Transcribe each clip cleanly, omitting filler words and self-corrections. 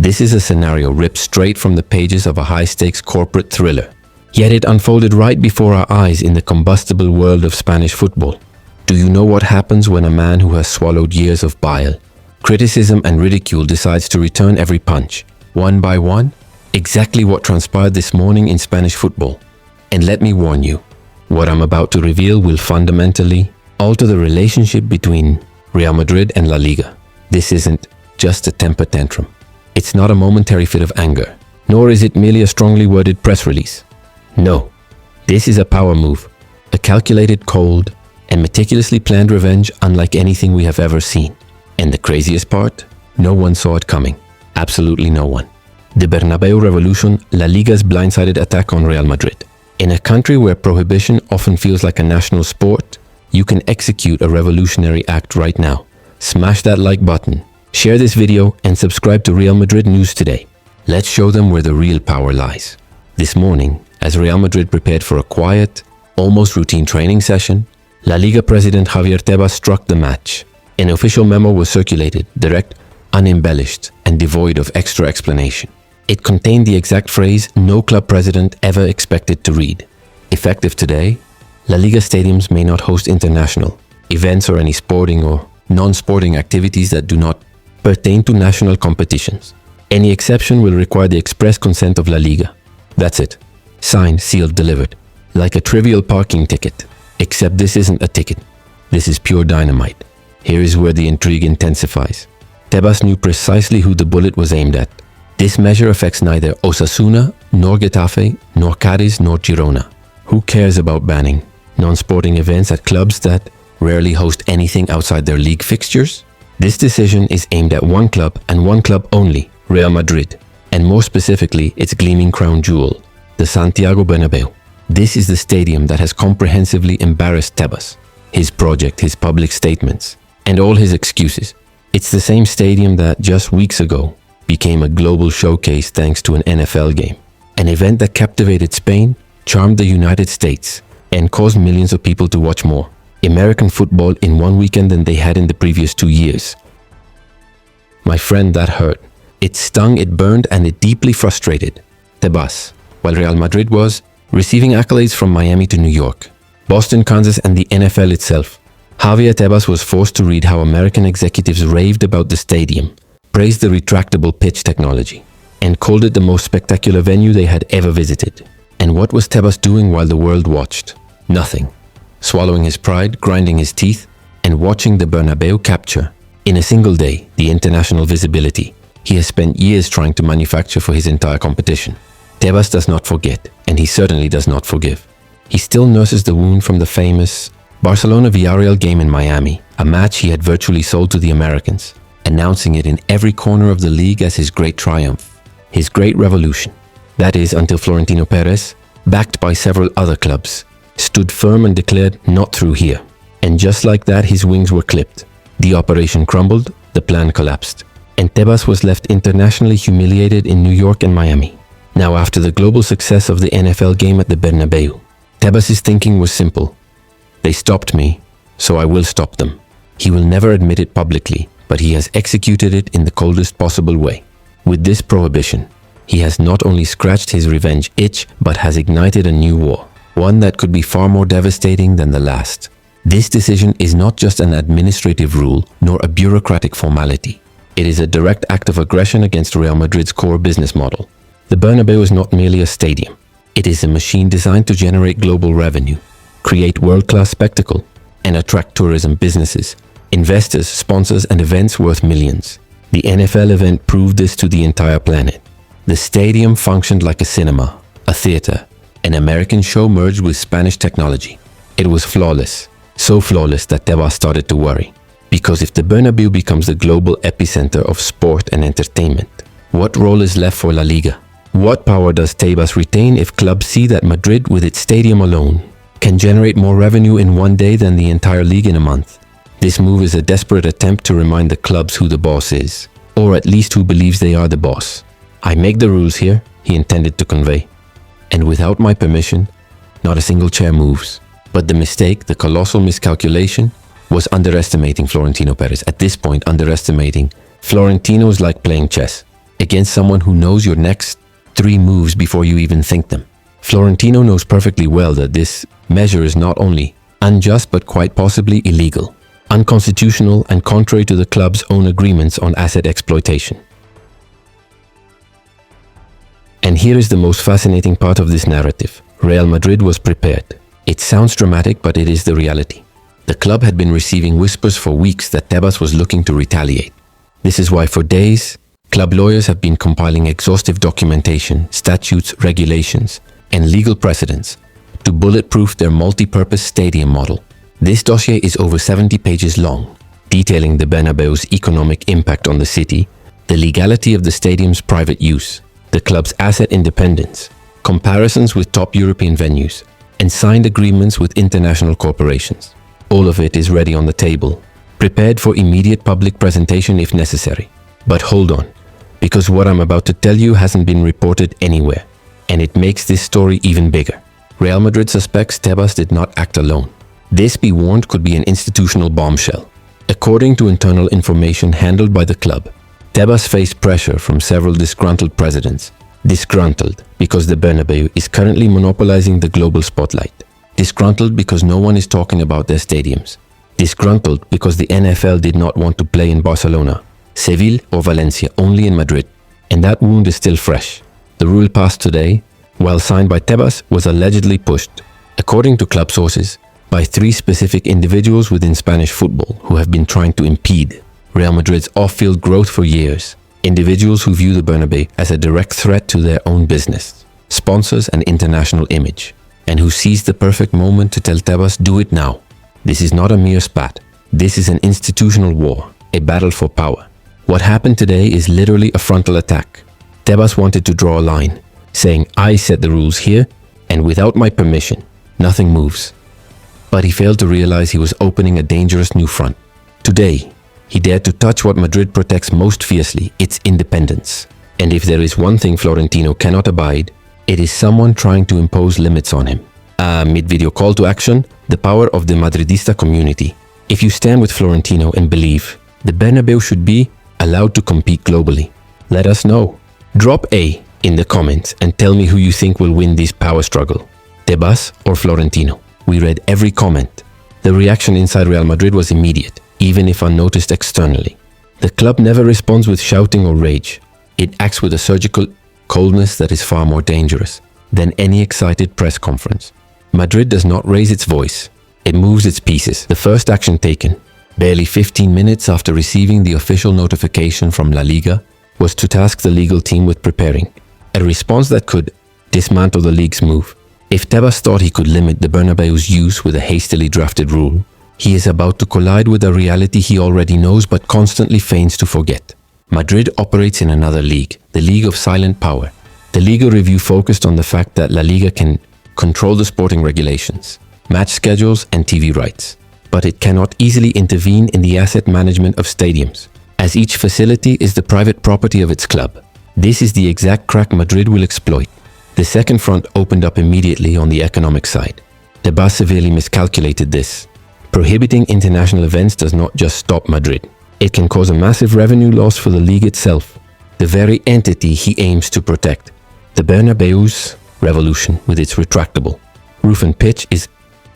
This is a scenario ripped straight from the pages of a high-stakes corporate thriller. Yet it unfolded right before our eyes in the combustible world of Spanish football. Do you know what happens when a man who has swallowed years of bile, criticism and ridicule decides to return every punch, one by one? Exactly what transpired this morning in Spanish football. And let me warn you, what I'm about to reveal will fundamentally alter the relationship between Real Madrid and La Liga. This isn't just a temper tantrum. It's not a momentary fit of anger, nor is it merely a strongly worded press release. No, this is a power move, a calculated, cold, and meticulously planned revenge unlike anything we have ever seen. And the craziest part? No one saw it coming. Absolutely no one. The Bernabéu revolution, La Liga's blindsided attack on Real Madrid. In a country where prohibition often feels like a national sport, you can execute a revolutionary act right now. Smash that like button, share this video, and subscribe to Real Madrid News today. Let's show them where the real power lies. This morning, as Real Madrid prepared for a quiet, almost routine training session, La Liga president Javier Tebas struck the match. An official memo was circulated, direct, unembellished, and devoid of extra explanation. It contained the exact phrase no club president ever expected to read. Effective today, La Liga stadiums may not host international events or any sporting or non-sporting activities that do not pertain to national competitions. Any exception will require the express consent of La Liga. That's it. Signed, sealed, delivered. Like a trivial parking ticket. Except this isn't a ticket. This is pure dynamite. Here is where the intrigue intensifies. Tebas knew precisely who the bullet was aimed at. This measure affects neither Osasuna, nor Getafe, nor Cádiz, nor Girona. Who cares about banning non-sporting events at clubs that rarely host anything outside their league fixtures? This decision is aimed at one club and one club only, Real Madrid, and more specifically its gleaming crown jewel, the Santiago Bernabéu. This is the stadium that has comprehensively embarrassed Tebas, his project, his public statements, and all his excuses. It's the same stadium that just weeks ago became a global showcase thanks to an NFL game, an event that captivated Spain, charmed the United States, and caused millions of people to watch more American football in one weekend than they had in the previous 2 years. My friend, that hurt. It stung, it burned, and it deeply frustrated Tebas, while Real Madrid was receiving accolades from Miami to New York, Boston, Kansas, and the NFL itself. Javier Tebas was forced to read how American executives raved about the stadium, praised the retractable pitch technology, and called it the most spectacular venue they had ever visited. And what was Tebas doing while the world watched? Nothing. Swallowing his pride, grinding his teeth, and watching the Bernabéu capture, in a single day, the international visibility he has spent years trying to manufacture for his entire competition. Tebas does not forget, and he certainly does not forgive. He still nurses the wound from the famous Barcelona-Villarreal game in Miami, a match he had virtually sold to the Americans, announcing it in every corner of the league as his great triumph, his great revolution. That is, until Florentino Pérez, backed by several other clubs, stood firm and declared, not through here. And just like that, his wings were clipped. The operation crumbled, the plan collapsed, and Tebas was left internationally humiliated in New York and Miami. Now, after the global success of the NFL game at the Bernabéu, Tebas' thinking was simple. They stopped me, so I will stop them. He will never admit it publicly, but he has executed it in the coldest possible way. With this prohibition, he has not only scratched his revenge itch, but has ignited a new war, one that could be far more devastating than the last. This decision is not just an administrative rule, nor a bureaucratic formality. It is a direct act of aggression against Real Madrid's core business model. The Bernabéu is not merely a stadium. It is a machine designed to generate global revenue, create world-class spectacle, and attract tourism businesses, investors, sponsors, and events worth millions. The NFL event proved this to the entire planet. The stadium functioned like a cinema, a theater, an American show merged with Spanish technology. It was flawless, so flawless that Tebas started to worry. Because if the Bernabéu becomes the global epicenter of sport and entertainment, what role is left for La Liga? What power does Tebas retain if clubs see that Madrid, with its stadium alone, can generate more revenue in one day than the entire league in a month? This move is a desperate attempt to remind the clubs who the boss is, or at least who believes they are the boss. I make the rules here, he intended to convey. And without my permission, not a single chair moves. But the mistake, the colossal miscalculation, was underestimating Florentino Pérez. At this point, underestimating Florentino is like playing chess. against someone who knows your next 3 moves before you even think them. Florentino knows perfectly well that this measure is not only unjust but quite possibly illegal, unconstitutional and contrary to the club's own agreements on asset exploitation. And here is the most fascinating part of this narrative. Real Madrid was prepared. It sounds dramatic, but it is the reality. The club had been receiving whispers for weeks that Tebas was looking to retaliate. This is why for days, club lawyers have been compiling exhaustive documentation, statutes, regulations, and legal precedents to bulletproof their multi-purpose stadium model. This dossier is over 70 pages long, detailing the Bernabéu's economic impact on the city, the legality of the stadium's private use, the club's asset independence, comparisons with top European venues, and signed agreements with international corporations. All of it is ready on the table, prepared for immediate public presentation if necessary. But hold on, because what I'm about to tell you hasn't been reported anywhere, and it makes this story even bigger. Real Madrid suspects Tebas did not act alone. This, be warned, could be an institutional bombshell. According to internal information handled by the club, Tebas faced pressure from several disgruntled presidents. Disgruntled because the Bernabéu is currently monopolizing the global spotlight. Disgruntled because no one is talking about their stadiums. Disgruntled because the NFL did not want to play in Barcelona, Seville or Valencia, only in Madrid. And that wound is still fresh. The rule passed today, while signed by Tebas, was allegedly pushed, according to club sources, by 3 specific individuals within Spanish football who have been trying to impede Real Madrid's off-field growth for years. Individuals who view the Bernabéu as a direct threat to their own business, sponsors and international image, and who seized the perfect moment to tell Tebas, do it now. This is not a mere spat. This is an institutional war, a battle for power. What happened today is literally a frontal attack. Tebas wanted to draw a line, saying, I set the rules here, and without my permission, nothing moves. But he failed to realize he was opening a dangerous new front. Today, he dared to touch what Madrid protects most fiercely, its independence. And if there is one thing Florentino cannot abide, it is someone trying to impose limits on him. Mid-video call to action, the power of the Madridista community. If you stand with Florentino and believe the Bernabéu should be allowed to compete globally, let us know. Drop A in the comments and tell me who you think will win this power struggle, Tebas or Florentino. We read every comment. The reaction inside Real Madrid was immediate, even if unnoticed externally. The club never responds with shouting or rage. It acts with a surgical coldness that is far more dangerous than any excited press conference. Madrid does not raise its voice. It moves its pieces. The first action taken, barely 15 minutes after receiving the official notification from La Liga, was to task the legal team with preparing a response that could dismantle the league's move. If Tebas thought he could limit the Bernabéu's use with a hastily drafted rule, he is about to collide with a reality he already knows but constantly feigns to forget. Madrid operates in another league, the League of Silent Power. The legal review focused on the fact that La Liga can control the sporting regulations, match schedules and TV rights, but it cannot easily intervene in the asset management of stadiums, as each facility is the private property of its club. This is the exact crack Madrid will exploit. The second front opened up immediately on the economic side. Tebas severely miscalculated this. Prohibiting international events does not just stop Madrid. It can cause a massive revenue loss for the league itself, the very entity he aims to protect. The Bernabéu's revolution with its retractable roof and pitch is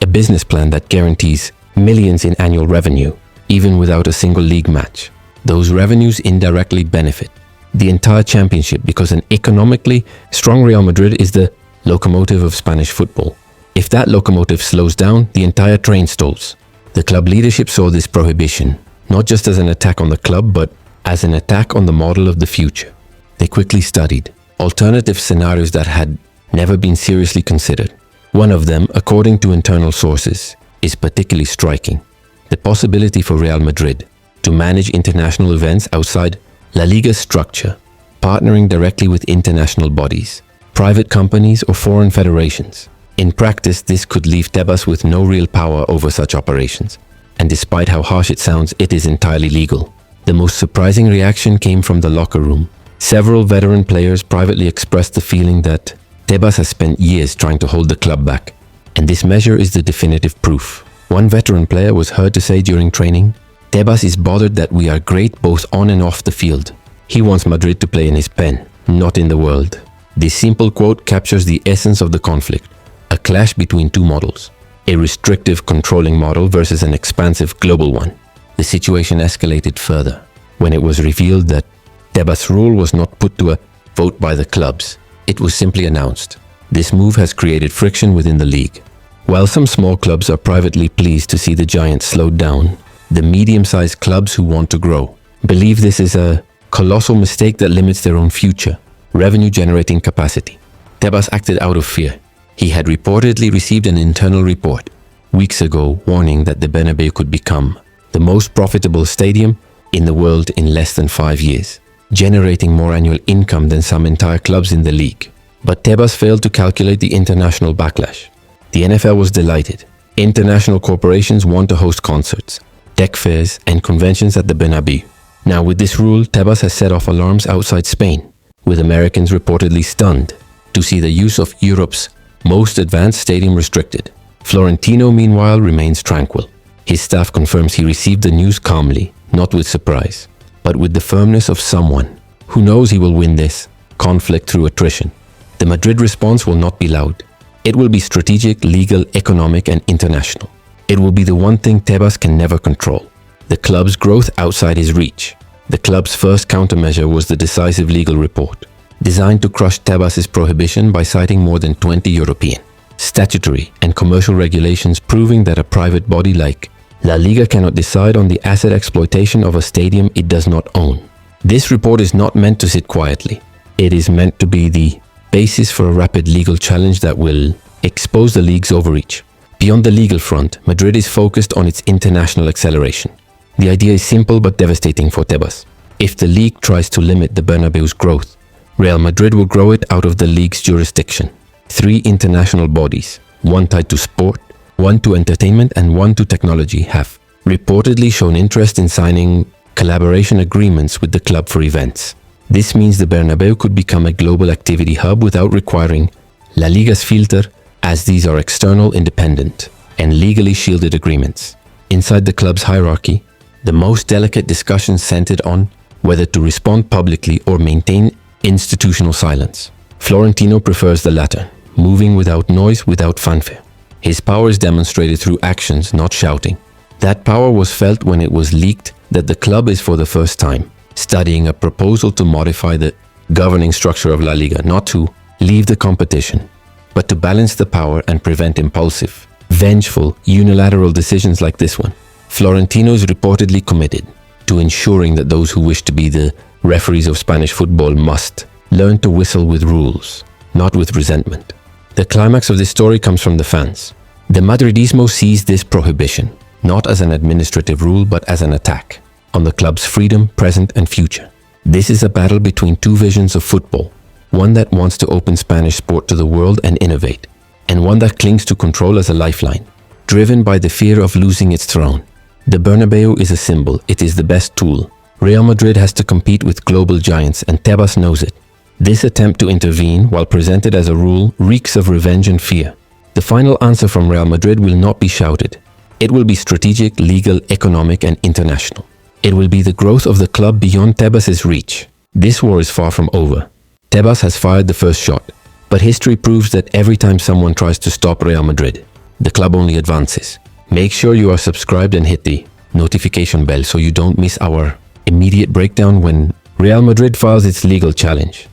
a business plan that guarantees millions in annual revenue, even without a single league match. Those revenues indirectly benefit the entire championship because an economically strong Real Madrid is the locomotive of Spanish football. If that locomotive slows down, the entire train stalls. The club leadership saw this prohibition not just as an attack on the club, but as an attack on the model of the future. They quickly studied alternative scenarios that had never been seriously considered. One of them, according to internal sources, is particularly striking. The possibility for Real Madrid to manage international events outside La Liga's structure, partnering directly with international bodies, private companies or foreign federations. In practice, this could leave Tebas with no real power over such operations. And despite how harsh it sounds, it is entirely legal. The most surprising reaction came from the locker room. Several veteran players privately expressed the feeling that Tebas has spent years trying to hold the club back. And this measure is the definitive proof. One veteran player was heard to say during training, Tebas is bothered that we are great both on and off the field. He wants Madrid to play in his pen, not in the world. This simple quote captures the essence of the conflict, a clash between two models, a restrictive, controlling model versus an expansive, global one. The situation escalated further when it was revealed that Tebas' rule was not put to a vote by the clubs. It was simply announced. This move has created friction within the league. While some small clubs are privately pleased to see the giants slowed down, the medium-sized clubs who want to grow believe this is a colossal mistake that limits their own future, revenue-generating capacity. Tebas acted out of fear. He had reportedly received an internal report weeks ago warning that the Bernabéu could become the most profitable stadium in the world in less than 5 years, generating more annual income than some entire clubs in the league. But Tebas failed to calculate the international backlash. The NFL was delighted. International corporations want to host concerts, tech fairs, and conventions at the Bernabéu. Now with this rule, Tebas has set off alarms outside Spain, with Americans reportedly stunned to see the use of Europe's most advanced stadium restricted. Florentino, meanwhile, remains tranquil. His staff confirms he received the news calmly, not with surprise, but with the firmness of someone who knows he will win this conflict through attrition. The Madrid response will not be loud. It will be strategic, legal, economic, and international. It will be the one thing Tebas can never control: the club's growth outside his reach. The club's first countermeasure was the decisive legal report, designed to crush Tebas' prohibition by citing more than 20 European, statutory, and commercial regulations proving that a private body like La Liga cannot decide on the asset exploitation of a stadium it does not own. This report is not meant to sit quietly. It is meant to be the basis for a rapid legal challenge that will expose the league's overreach. Beyond the legal front, Madrid is focused on its international acceleration. The idea is simple but devastating for Tebas. If the league tries to limit the Bernabéu's growth, Real Madrid will grow it out of the league's jurisdiction. 3 international bodies, one tied to sport, one to entertainment, and one to technology, have reportedly shown interest in signing collaboration agreements with the club for events. This means the Bernabéu could become a global activity hub without requiring La Liga's filter, as these are external, independent, and legally shielded agreements. Inside the club's hierarchy, the most delicate discussions centered on whether to respond publicly or maintain institutional silence. Florentino prefers the latter, moving without noise, without fanfare. His power is demonstrated through actions, not shouting. That power was felt when it was leaked that the club is for the first time studying a proposal to modify the governing structure of La Liga, not to leave the competition, but to balance the power and prevent impulsive, vengeful, unilateral decisions like this one. Florentino is reportedly committed to ensuring that those who wish to be the referees of Spanish football must learn to whistle with rules, not with resentment. The climax of this story comes from the fans. The Madridismo sees this prohibition not as an administrative rule but as an attack on the club's freedom, present and future. This is a battle between two visions of football, one that wants to open Spanish sport to the world and innovate, and one that clings to control as a lifeline, driven by the fear of losing its throne. The Bernabéu is a symbol, it is the best tool. Real Madrid has to compete with global giants, and Tebas knows it. This attempt to intervene, while presented as a rule, reeks of revenge and fear. The final answer from Real Madrid will not be shouted. It will be strategic, legal, economic, and international. It will be the growth of the club beyond Tebas' reach. This war is far from over. Tebas has fired the first shot, but history proves that every time someone tries to stop Real Madrid, the club only advances. Make sure you are subscribed and hit the notification bell so you don't miss our immediate breakdown when Real Madrid files its legal challenge.